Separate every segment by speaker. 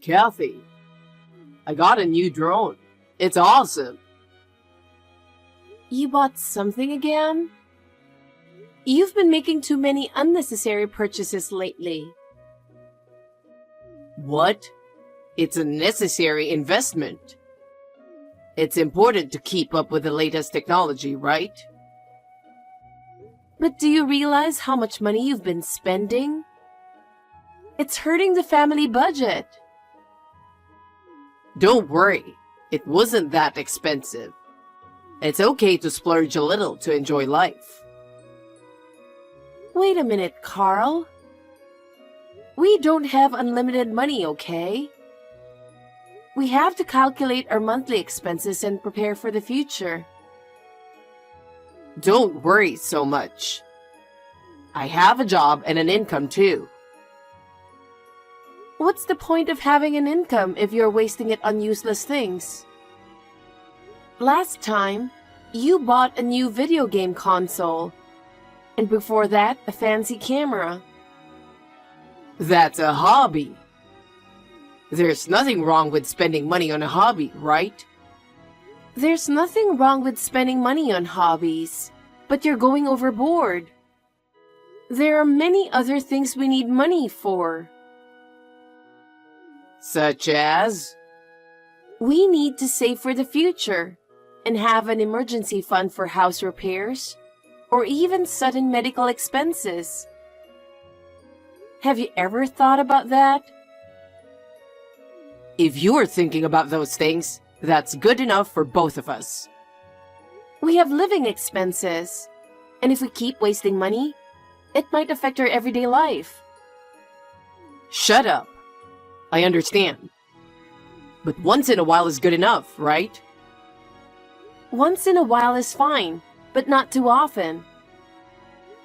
Speaker 1: Kathy, I got a new drone. It's awesome.
Speaker 2: You bought something again? You've been making too many unnecessary purchases lately.
Speaker 1: What? It's a necessary investment. It's important to keep up with the latest technology, right?
Speaker 2: But do you realize how much money you've been spending? It's hurting the family budget.
Speaker 1: Don't worry, it wasn't that expensive. It's okay to splurge a little to enjoy life.
Speaker 2: Wait a minute, Carl. We don't have unlimited money, okay? We have to calculate our monthly expenses and prepare for the future.
Speaker 1: Don't worry so much. I have a job and an income too.
Speaker 2: What's the point of having an income if you're wasting it on useless things? Last time, you bought a new video game console, and before that, a fancy camera.
Speaker 1: That's a hobby. There's nothing wrong with spending money on a hobby, right?
Speaker 2: There's nothing wrong with spending money on hobbies, but you're going overboard. There are many other things we need money for.
Speaker 1: Such as?
Speaker 2: We need to save for the future and have an emergency fund for house repairs or even sudden medical expenses. Have you ever thought about that?
Speaker 1: If you're thinking about those things, that's good enough for both of us.
Speaker 2: We have living expenses, and if we keep wasting money, it might affect our everyday life.
Speaker 1: Shut up. I understand. But once in a while is good enough, right?
Speaker 2: Once in a while is fine, but not too often.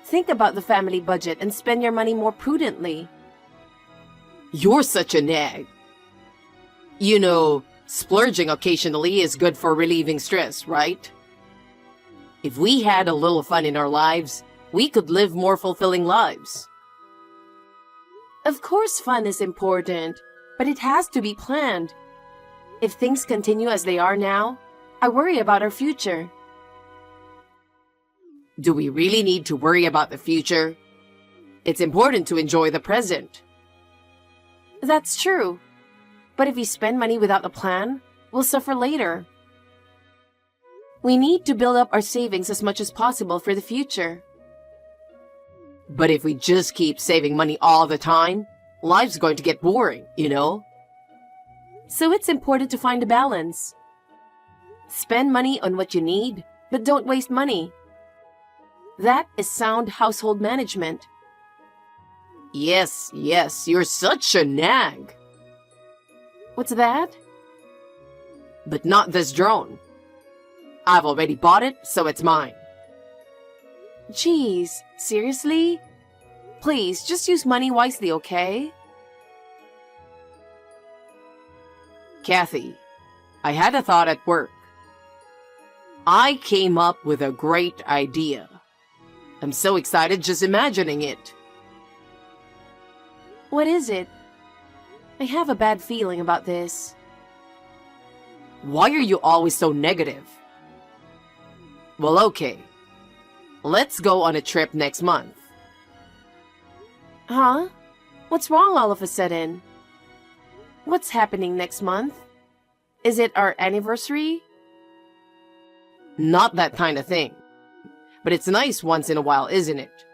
Speaker 2: Think about the family budget and spend your money more prudently.
Speaker 1: You're such a nag. You know, splurging occasionally is good for relieving stress, right? If we had a little fun in our lives, we could live more fulfilling lives.
Speaker 2: Of course fun is important, but it has to be planned. If things continue as they are now, I worry about our future.
Speaker 1: Do we really need to worry about the future? It's important to enjoy the present.
Speaker 2: That's true. But if we spend money without a plan, we'll suffer later. We need to build up our savings as much as possible for the future.
Speaker 1: But if we just keep saving money all the time, life's going to get boring, you know?
Speaker 2: So it's important to find a balance. Spend money on what you need, but don't waste money. That is sound household management.
Speaker 1: Yes, you're such a nag.
Speaker 2: What's that?
Speaker 1: But not this drone. I've already bought it, so it's mine.
Speaker 2: Jeez, seriously? Please, just use money wisely, okay?
Speaker 1: Kathy, I had a thought at work. I came up with a great idea. I'm so excited just imagining it.
Speaker 2: What is it? I have a bad feeling about this.
Speaker 1: Why are you always so negative? Well, okay. Let's go on a trip next month.
Speaker 2: Huh? What's wrong all of a sudden? What's happening next month? Is it our anniversary?
Speaker 1: Not that kind of thing. But it's nice once in a while, isn't it?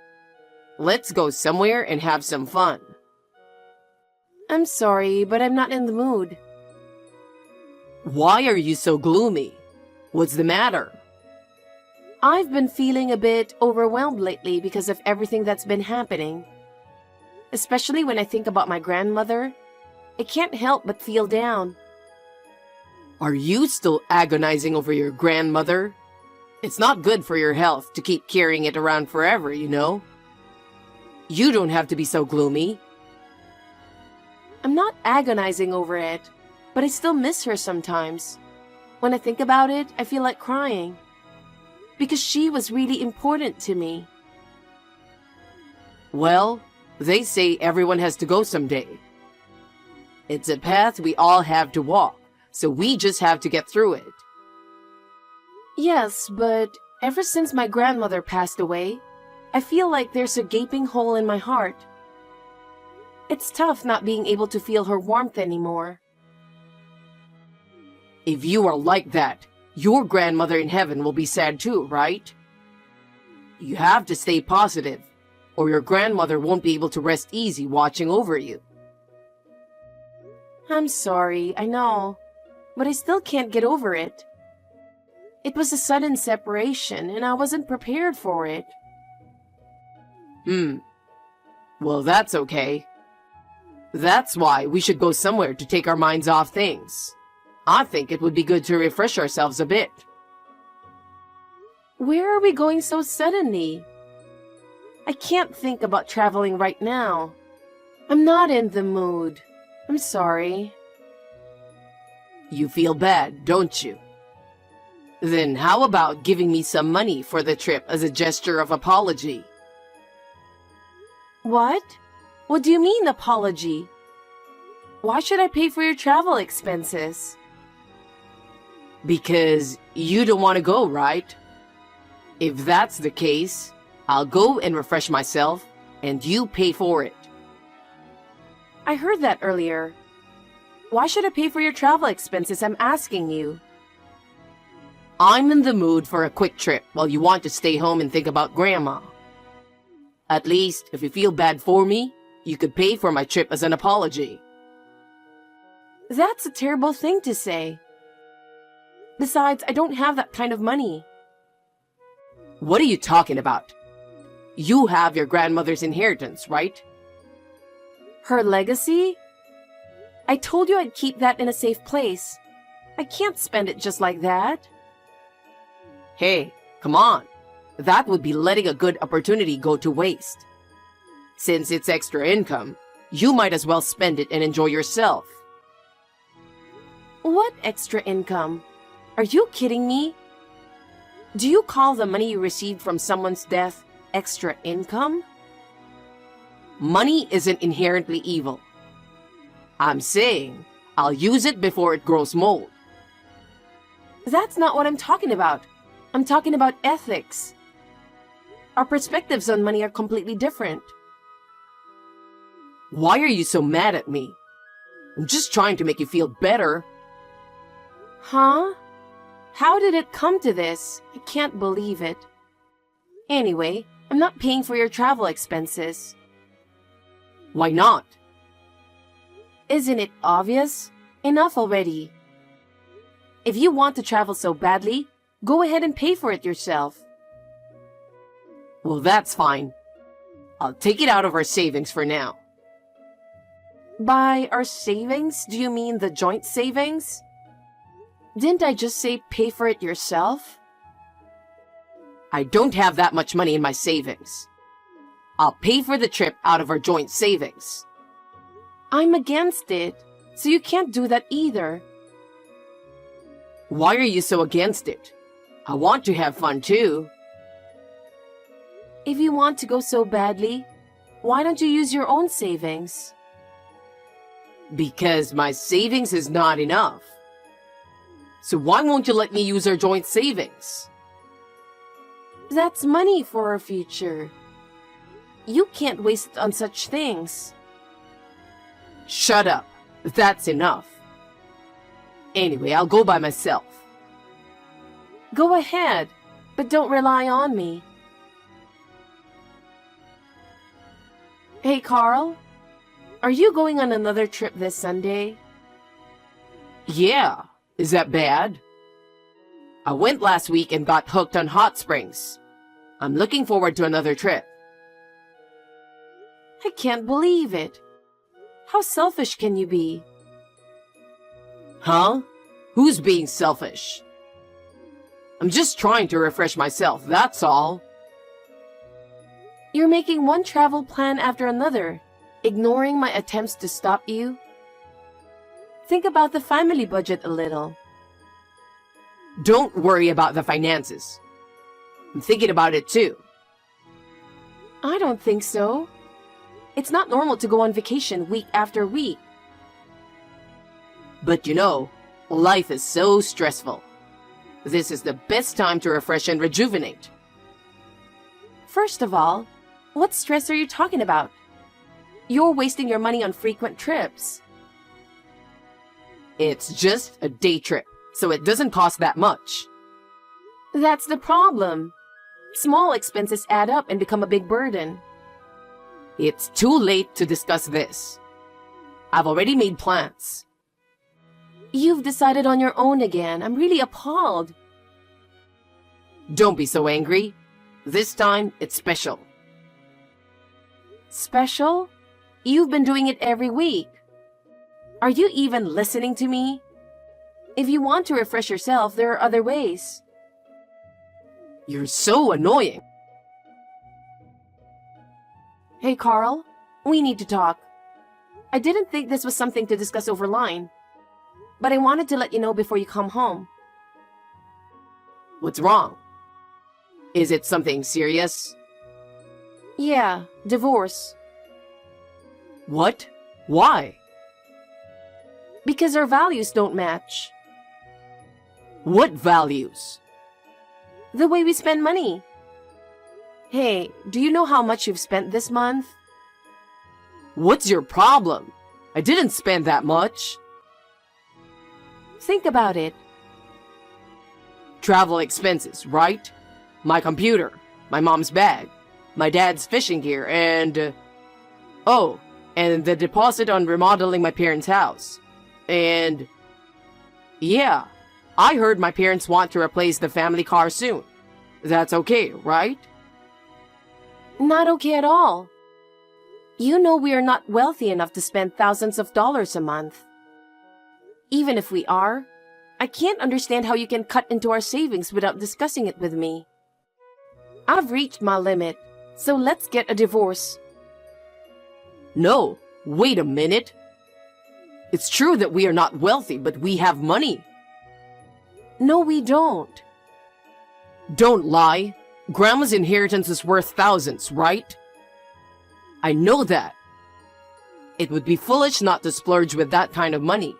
Speaker 1: Let's go somewhere and have some fun.
Speaker 2: I'm sorry, but I'm not in the mood.
Speaker 1: Why are you so gloomy? What's the matter?
Speaker 2: I've been feeling a bit overwhelmed lately because of everything that's been happening. Especially when I think about my grandmother, I can't help but feel down.
Speaker 1: Are you still agonizing over your grandmother? It's not good for your health to keep carrying it around forever, you know? You don't have to be so gloomy.
Speaker 2: I'm not agonizing over it, but I still miss her sometimes. When I think about it, I feel like crying. Because she was really important to me.
Speaker 1: Well, they say everyone has to go someday. It's a path we all have to walk, so we just have to get through it.
Speaker 2: Yes, but ever since my grandmother passed away, I feel like there's a gaping hole in my heart. It's tough not being able to feel her warmth anymore.
Speaker 1: If you are like that, your grandmother in heaven will be sad too, right? You have to stay positive, or your grandmother won't be able to rest easy watching over you.
Speaker 2: I'm sorry, I know, but I still can't get over it. It was a sudden separation, and I wasn't prepared for it.
Speaker 1: Well, that's okay. That's why we should go somewhere to take our minds off things. I think it would be good to refresh ourselves a bit.
Speaker 2: Where are we going so suddenly? I can't think about traveling right now. I'm not in the mood. I'm sorry.
Speaker 1: You feel bad, don't you? Then how about giving me some money for the trip as a gesture of apology?
Speaker 2: What? What do you mean, apology? Why should I pay for your travel expenses?
Speaker 1: Because you don't want to go, right? If that's the case, I'll go and refresh myself, and you pay for it.
Speaker 2: I heard that earlier. Why should I pay for your travel expenses, I'm asking you?
Speaker 1: I'm in the mood for a quick trip while you want to stay home and think about Grandma. At least, if you feel bad for me, you could pay for my trip as an apology.
Speaker 2: That's a terrible thing to say. Besides, I don't have that kind of money.
Speaker 1: What are you talking about? You have your grandmother's inheritance, right?
Speaker 2: Her legacy? I told you I'd keep that in a safe place. I can't spend it just like that.
Speaker 1: Hey, come on. That would be letting a good opportunity go to waste. Since it's extra income, you might as well spend it and enjoy yourself.
Speaker 2: What extra income? Are you kidding me? Do you call the money you received from someone's death extra income?
Speaker 1: Money isn't inherently evil. I'm saying I'll use it before it grows mold.
Speaker 2: That's not what I'm talking about. I'm talking about ethics. Our perspectives on money are completely different.
Speaker 1: Why are you so mad at me? I'm just trying to make you feel better.
Speaker 2: Huh? How did it come to this? I can't believe it. Anyway, I'm not paying for your travel expenses.
Speaker 1: Why not?
Speaker 2: Isn't it obvious? Enough already. If you want to travel so badly, go ahead and pay for it yourself.
Speaker 1: Well, that's fine. I'll take it out of our savings for now.
Speaker 2: By our savings, do you mean the joint savings? Didn't I just say pay for it yourself?
Speaker 1: I don't have that much money in my savings. I'll pay for the trip out of our joint savings.
Speaker 2: I'm against it, so you can't do that either.
Speaker 1: Why are you so against it? I want to have fun too.
Speaker 2: If you want to go so badly, why don't you use your own savings?
Speaker 1: Because my savings is not enough. So why won't you let me use our joint savings?
Speaker 2: That's money for our future. You can't waste it on such things.
Speaker 1: Shut up. That's enough. Anyway, I'll go by myself.
Speaker 2: Go ahead, but don't rely on me. Hey, Carl. Are you going on another trip this Sunday?
Speaker 1: Yeah. Is that bad? I went last week and got hooked on hot springs. I'm looking forward to another trip.
Speaker 2: I can't believe it. How selfish can you be?
Speaker 1: Huh? Who's being selfish? I'm just trying to refresh myself, that's all.
Speaker 2: You're making one travel plan after another, ignoring my attempts to stop you. Think about the family budget a little.
Speaker 1: Don't worry about the finances. I'm thinking about it too.
Speaker 2: I don't think so. It's not normal to go on vacation week after week.
Speaker 1: But life is so stressful. This is the best time to refresh and rejuvenate.
Speaker 2: First of all, what stress are you talking about? You're wasting your money on frequent trips.
Speaker 1: It's just a day trip, so it doesn't cost that much.
Speaker 2: That's the problem. Small expenses add up and become a big burden.
Speaker 1: It's too late to discuss this. I've already made plans.
Speaker 2: You've decided on your own again. I'm really appalled.
Speaker 1: Don't be so angry. This time, it's special.
Speaker 2: Special? You've been doing it every week. Are you even listening to me? If you want to refresh yourself, there are other ways.
Speaker 1: You're so annoying.
Speaker 2: Hey, Carl, we need to talk. I didn't think this was something to discuss over line, but I wanted to let you know before you come home.
Speaker 1: What's wrong? Is it something serious?
Speaker 2: Yeah, divorce.
Speaker 1: What? Why?
Speaker 2: Because our values don't match.
Speaker 1: What values?
Speaker 2: The way we spend money. Hey, do you know how much you've spent this month?
Speaker 1: What's your problem? I didn't spend that much.
Speaker 2: Think about it.
Speaker 1: Travel expenses, right? My computer, my mom's bag, my dad's fishing gear, and the deposit on remodeling my parents' house. And yeah, I heard my parents want to replace the family car soon. That's okay, right?
Speaker 2: Not okay at all. You know we are not wealthy enough to spend thousands of dollars a month. Even if we are, I can't understand how you can cut into our savings without discussing it with me. I've reached my limit, so let's get a divorce.
Speaker 1: No, wait a minute. It's true that we are not wealthy, but we have money.
Speaker 2: No, we don't.
Speaker 1: Don't lie. Grandma's inheritance is worth thousands, right? I know that. It would be foolish not to splurge with that kind of money.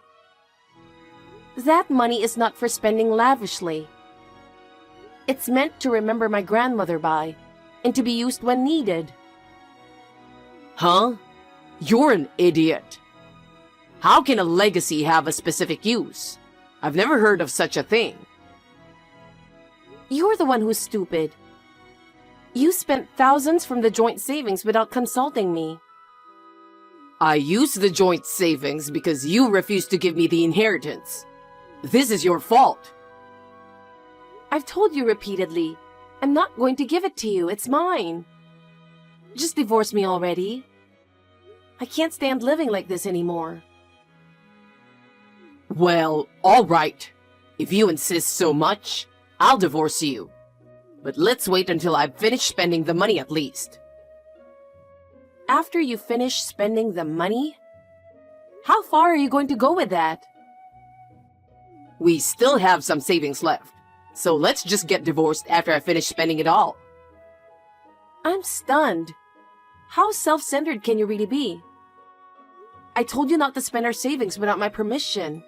Speaker 2: That money is not for spending lavishly. It's meant to remember my grandmother by, and to be used when needed.
Speaker 1: Huh? You're an idiot. How can a legacy have a specific use? I've never heard of such a thing.
Speaker 2: You're the one who's stupid. You spent thousands from the joint savings without consulting me.
Speaker 1: I used the joint savings because you refused to give me the inheritance. This is your fault.
Speaker 2: I've told you repeatedly, I'm not going to give it to you. It's mine. Just divorce me already. I can't stand living like this anymore.
Speaker 1: Well, all right. If you insist so much, I'll divorce you. But let's wait until I've finished spending the money at least.
Speaker 2: After you finish spending the money? How far are you going to go with that?
Speaker 1: We still have some savings left, so let's just get divorced after I finish spending it all.
Speaker 2: I'm stunned. How self-centered can you really be? I told you not to spend our savings without my permission.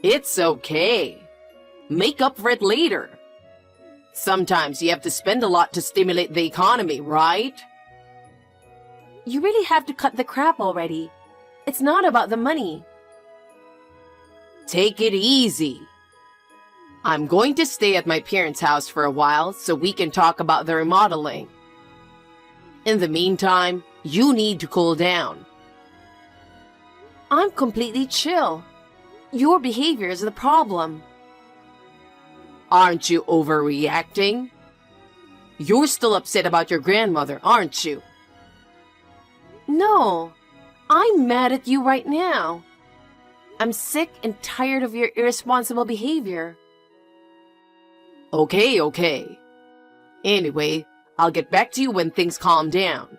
Speaker 1: It's okay. Make up for it later. Sometimes you have to spend a lot to stimulate the economy, right?
Speaker 2: You really have to cut the crap already. It's not about the money.
Speaker 1: Take it easy. I'm going to stay at my parents' house for a while so we can talk about the remodeling. In the meantime, you need to cool down.
Speaker 2: I'm completely chill. Your behavior is the problem.
Speaker 1: Aren't you overreacting? You're still upset about your grandmother, aren't you?
Speaker 2: No, I'm mad at you right now. I'm sick and tired of your irresponsible behavior.
Speaker 1: Okay. Anyway, I'll get back to you when things calm down.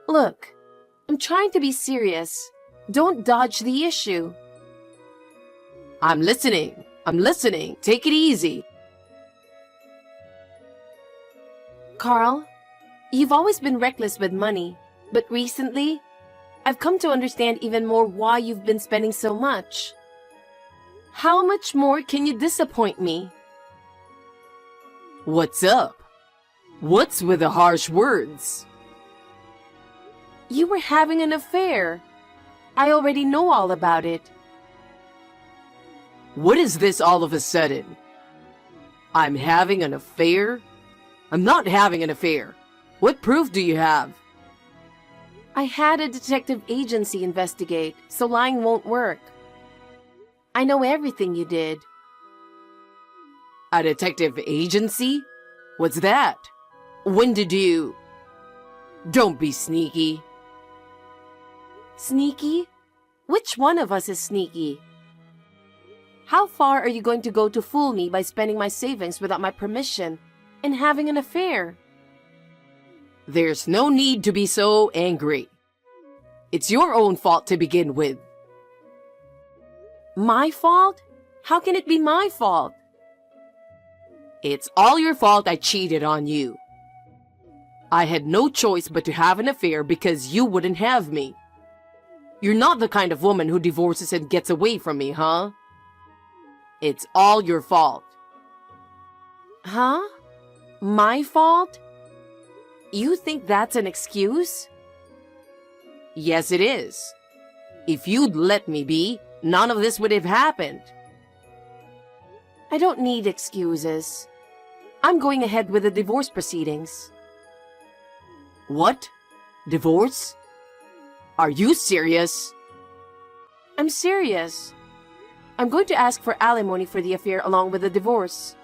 Speaker 2: Look, I'm trying to be serious. Don't dodge the issue.
Speaker 1: I'm listening. Take it easy.
Speaker 2: Carl, you've always been reckless with money, but recently, I've come to understand even more why you've been spending so much. How much more can you disappoint me?
Speaker 1: What's up? What's with the harsh words?
Speaker 2: You were having an affair. I already know all about it.
Speaker 1: What is this all of a sudden? I'm having an affair? I'm not having an affair. What proof do you have?
Speaker 2: I had a detective agency investigate, so lying won't work. I know everything you did.
Speaker 1: A detective agency? What's that? When did you... Don't be sneaky.
Speaker 2: Sneaky? Which one of us is sneaky? How far are you going to go to fool me by spending my savings without my permission and having an affair?
Speaker 1: There's no need to be so angry. It's your own fault to begin with.
Speaker 2: My fault? How can it be my fault?
Speaker 1: It's all your fault I cheated on you. I had no choice but to have an affair because you wouldn't have me. You're not the kind of woman who divorces and gets away from me, huh? It's all your fault.
Speaker 2: Huh? My fault? You think that's an excuse?
Speaker 1: Yes, it is. If you'd let me be, none of this would have happened.
Speaker 2: I don't need excuses. I'm going ahead with the divorce proceedings.
Speaker 1: What? Divorce? Are you serious?
Speaker 2: I'm serious. I'm going to ask for alimony for the affair along with the divorce.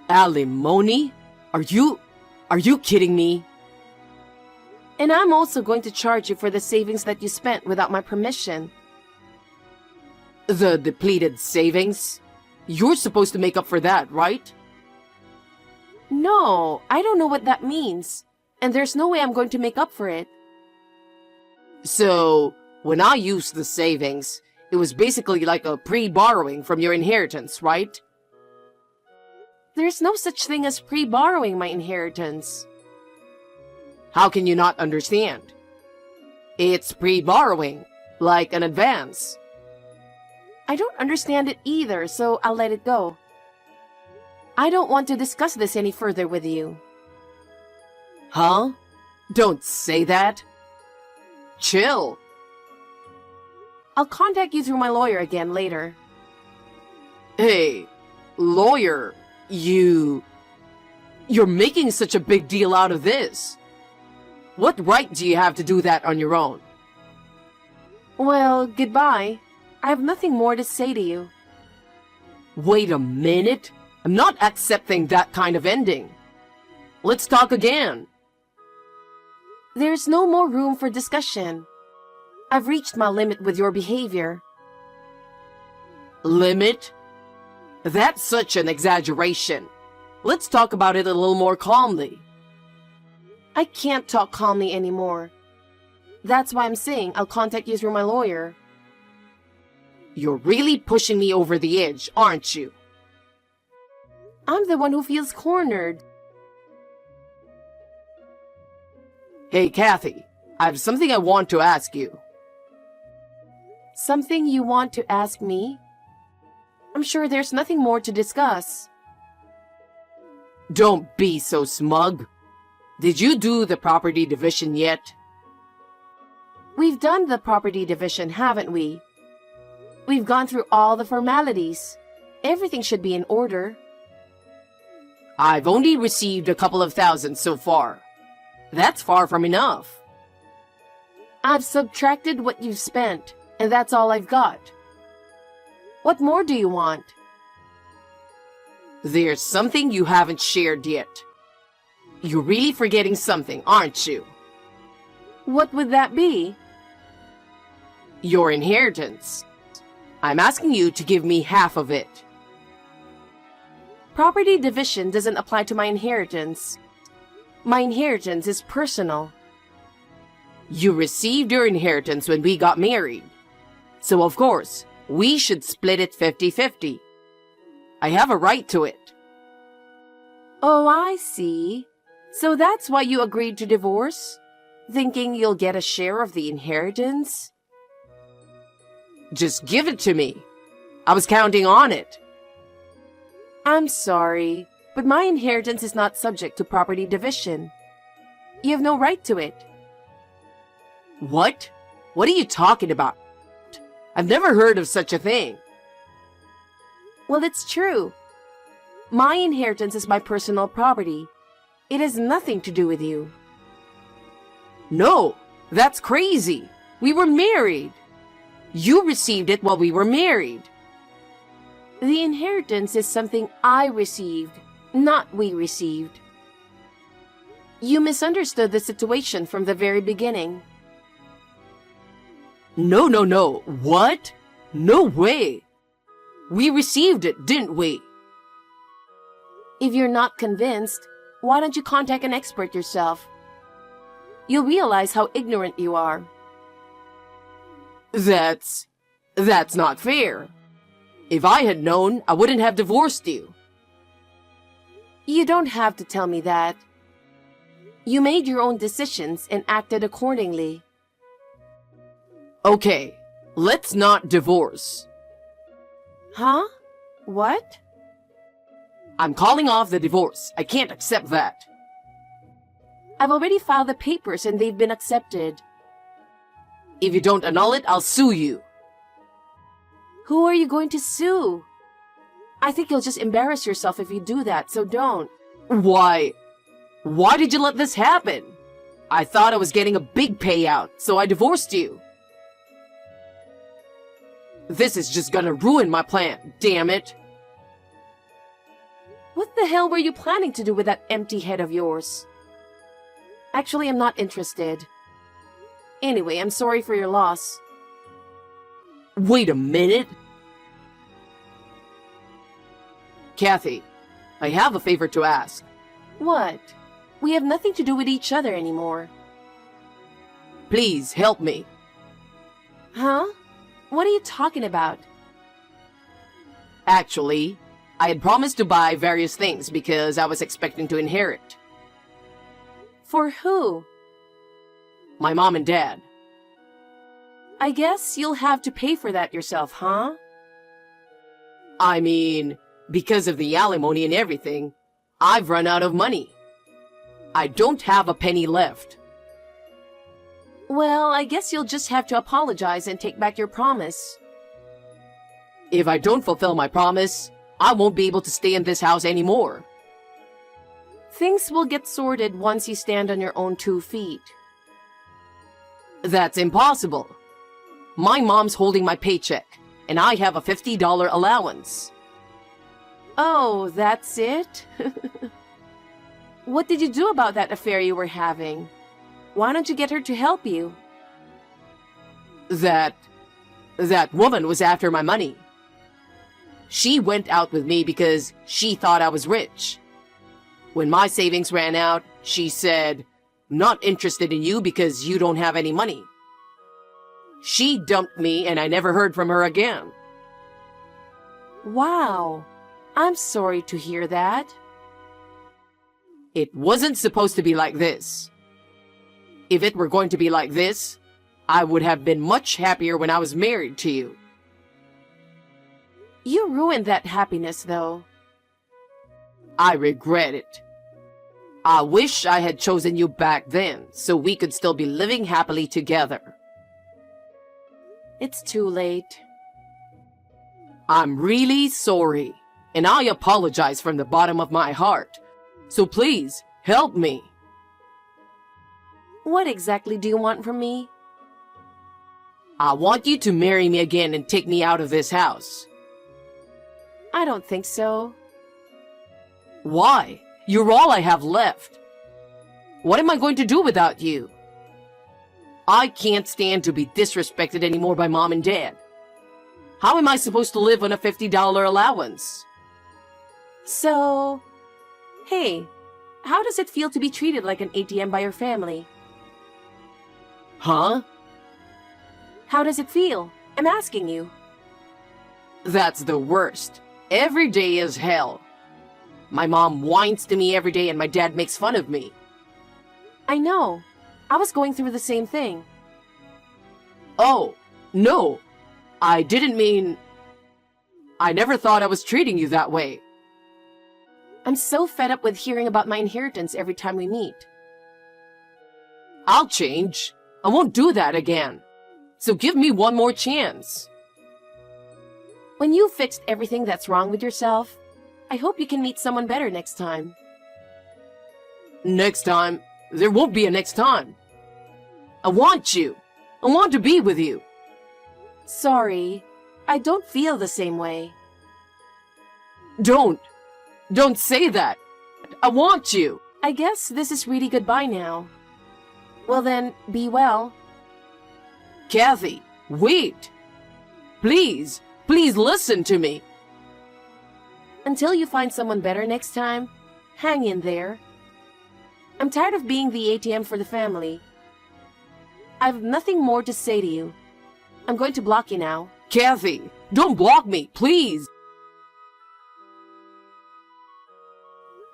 Speaker 1: Alimony? Are you kidding me?
Speaker 2: And I'm also going to charge you for the savings that you spent without my permission.
Speaker 1: The depleted savings? You're supposed to make up for that, right?
Speaker 2: No, I don't know what that means. And there's no way I'm going to make up for it.
Speaker 1: So, when I used the savings, it was basically like a pre-borrowing from your inheritance, right?
Speaker 2: There's no such thing as pre-borrowing my inheritance.
Speaker 1: How can you not understand? It's pre-borrowing, like an advance.
Speaker 2: I don't understand it either, so I'll let it go. I don't want to discuss this any further with you.
Speaker 1: Huh? Don't say that. Chill.
Speaker 2: I'll contact you through my lawyer again later.
Speaker 1: Hey, lawyer, you're making such a big deal out of this. What right do you have to do that on your own?
Speaker 2: Well, goodbye. I have nothing more to say to you.
Speaker 1: Wait a minute. I'm not accepting that kind of ending. Let's talk again.
Speaker 2: There's no more room for discussion. I've reached my limit with your behavior.
Speaker 1: Limit? That's such an exaggeration. Let's talk about it a little more calmly.
Speaker 2: I can't talk calmly anymore. That's why I'm saying I'll contact you through my lawyer.
Speaker 1: You're really pushing me over the edge, aren't you?
Speaker 2: I'm the one who feels cornered.
Speaker 1: Hey, Kathy, I have something I want to ask you.
Speaker 2: Something you want to ask me? I'm sure there's nothing more to discuss.
Speaker 1: Don't be so smug. Did you do the property division yet?
Speaker 2: We've done the property division, haven't we? We've gone through all the formalities. Everything should be in order.
Speaker 1: I've only received a couple of thousand so far. That's far from enough.
Speaker 2: I've subtracted what you've spent, and that's all I've got. What more do you want?
Speaker 1: There's something you haven't shared yet. You're really forgetting something, aren't you?
Speaker 2: What would that be?
Speaker 1: Your inheritance. I'm asking you to give me half of it.
Speaker 2: Property division doesn't apply to my inheritance. My inheritance is personal.
Speaker 1: You received your inheritance when we got married. So of course, we should split it 50-50. I have a right to it.
Speaker 2: Oh, I see. So that's why you agreed to divorce? Thinking you'll get a share of the inheritance?
Speaker 1: Just give it to me. I was counting on it.
Speaker 2: I'm sorry, but my inheritance is not subject to property division. You have no right to it.
Speaker 1: What? What are you talking about? I've never heard of such a thing.
Speaker 2: Well, it's true. My inheritance is my personal property. It has nothing to do with you.
Speaker 1: No, that's crazy. We were married. You received it while we were married.
Speaker 2: The inheritance is something I received, not we received. You misunderstood the situation from the very beginning.
Speaker 1: No. What? No way. We received it, didn't we?
Speaker 2: If you're not convinced, why don't you contact an expert yourself? You'll realize how ignorant you are.
Speaker 1: That's not fair. If I had known, I wouldn't have divorced you.
Speaker 2: You don't have to tell me that. You made your own decisions and acted accordingly.
Speaker 1: Okay, let's not divorce.
Speaker 2: Huh? What?
Speaker 1: I'm calling off the divorce. I can't accept that.
Speaker 2: I've already filed the papers and they've been accepted.
Speaker 1: If you don't annul it, I'll sue you.
Speaker 2: Who are you going to sue? I think you'll just embarrass yourself if you do that, so don't.
Speaker 1: Why did you let this happen? I thought I was getting a big payout, so I divorced you. This is just gonna ruin my plan, damn it.
Speaker 2: What the hell were you planning to do with that empty head of yours? Actually, I'm not interested. Anyway, I'm sorry for your loss.
Speaker 1: Wait a minute. Kathy, I have a favor to ask.
Speaker 2: What? We have nothing to do with each other anymore.
Speaker 1: Please help me.
Speaker 2: Huh? What are you talking about?
Speaker 1: Actually, I had promised to buy various things because I was expecting to inherit.
Speaker 2: For who?
Speaker 1: My mom and dad.
Speaker 2: I guess you'll have to pay for that yourself, huh?
Speaker 1: I mean, because of the alimony and everything, I've run out of money. I don't have a penny left.
Speaker 2: Well, I guess you'll just have to apologize and take back your promise.
Speaker 1: If I don't fulfill my promise, I won't be able to stay in this house anymore.
Speaker 2: Things will get sorted once you stand on your own 2 feet.
Speaker 1: That's impossible. My mom's holding my paycheck, and I have a $50 allowance.
Speaker 2: Oh, that's it? What did you do about that affair you were having? Why don't you get her to help you?
Speaker 1: That woman was after my money. She went out with me because she thought I was rich. When my savings ran out, she said, "Not interested in you because you don't have any money." She dumped me and I never heard from her again.
Speaker 2: Wow. I'm sorry to hear that.
Speaker 1: It wasn't supposed to be like this. If it were going to be like this, I would have been much happier when I was married to you.
Speaker 2: You ruined that happiness, though.
Speaker 1: I regret it. I wish I had chosen you back then so we could still be living happily together.
Speaker 2: It's too late.
Speaker 1: I'm really sorry, and I apologize from the bottom of my heart. So please, help me.
Speaker 2: What exactly do you want from me?
Speaker 1: I want you to marry me again and take me out of this house.
Speaker 2: I don't think so.
Speaker 1: Why? You're all I have left. What am I going to do without you? I can't stand to be disrespected anymore by mom and dad. How am I supposed to live on a $50 allowance?
Speaker 2: So, hey, how does it feel to be treated like an ATM by your family?
Speaker 1: Huh?
Speaker 2: How does it feel? I'm asking you.
Speaker 1: That's the worst. Every day is hell. My mom whines to me every day and my dad makes fun of me.
Speaker 2: I know. I was going through the same thing.
Speaker 1: Oh, no. I didn't mean... I never thought I was treating you that way.
Speaker 2: I'm so fed up with hearing about my inheritance every time we meet.
Speaker 1: I'll change. I won't do that again. So give me one more chance.
Speaker 2: When you've fixed everything that's wrong with yourself, I hope you can meet someone better next time.
Speaker 1: Next time? There won't be a next time. I want you. I want to be with you.
Speaker 2: Sorry, I don't feel the same way.
Speaker 1: Don't say that. I want you.
Speaker 2: I guess this is really goodbye now. Well then, be well.
Speaker 1: Kathy, wait. Please listen to me.
Speaker 2: Until you find someone better next time, hang in there. I'm tired of being the ATM for the family. I've nothing more to say to you. I'm going to block you now.
Speaker 1: Kathy, don't block me, please.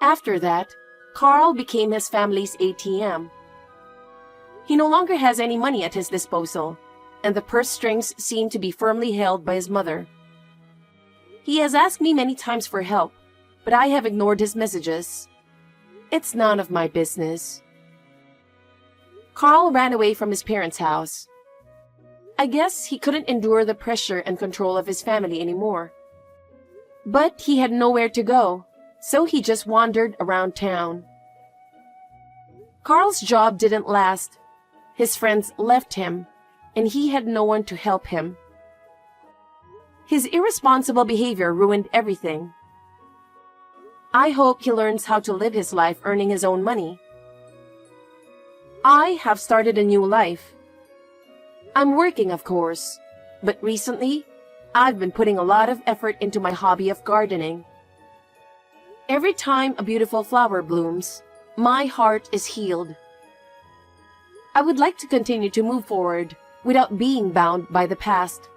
Speaker 2: After that, Carl became his family's ATM. He no longer has any money at his disposal, and the purse strings seem to be firmly held by his mother. He has asked me many times for help, but I have ignored his messages. It's none of my business. Carl ran away from his parents' house. I guess he couldn't endure the pressure and control of his family anymore. But he had nowhere to go, so he just wandered around town. Carl's job didn't last. His friends left him, and he had no one to help him. His irresponsible behavior ruined everything. I hope he learns how to live his life earning his own money. I have started a new life. I'm working, of course, but recently, I've been putting a lot of effort into my hobby of gardening. Every time a beautiful flower blooms, my heart is healed. I would like to continue to move forward without being bound by the past.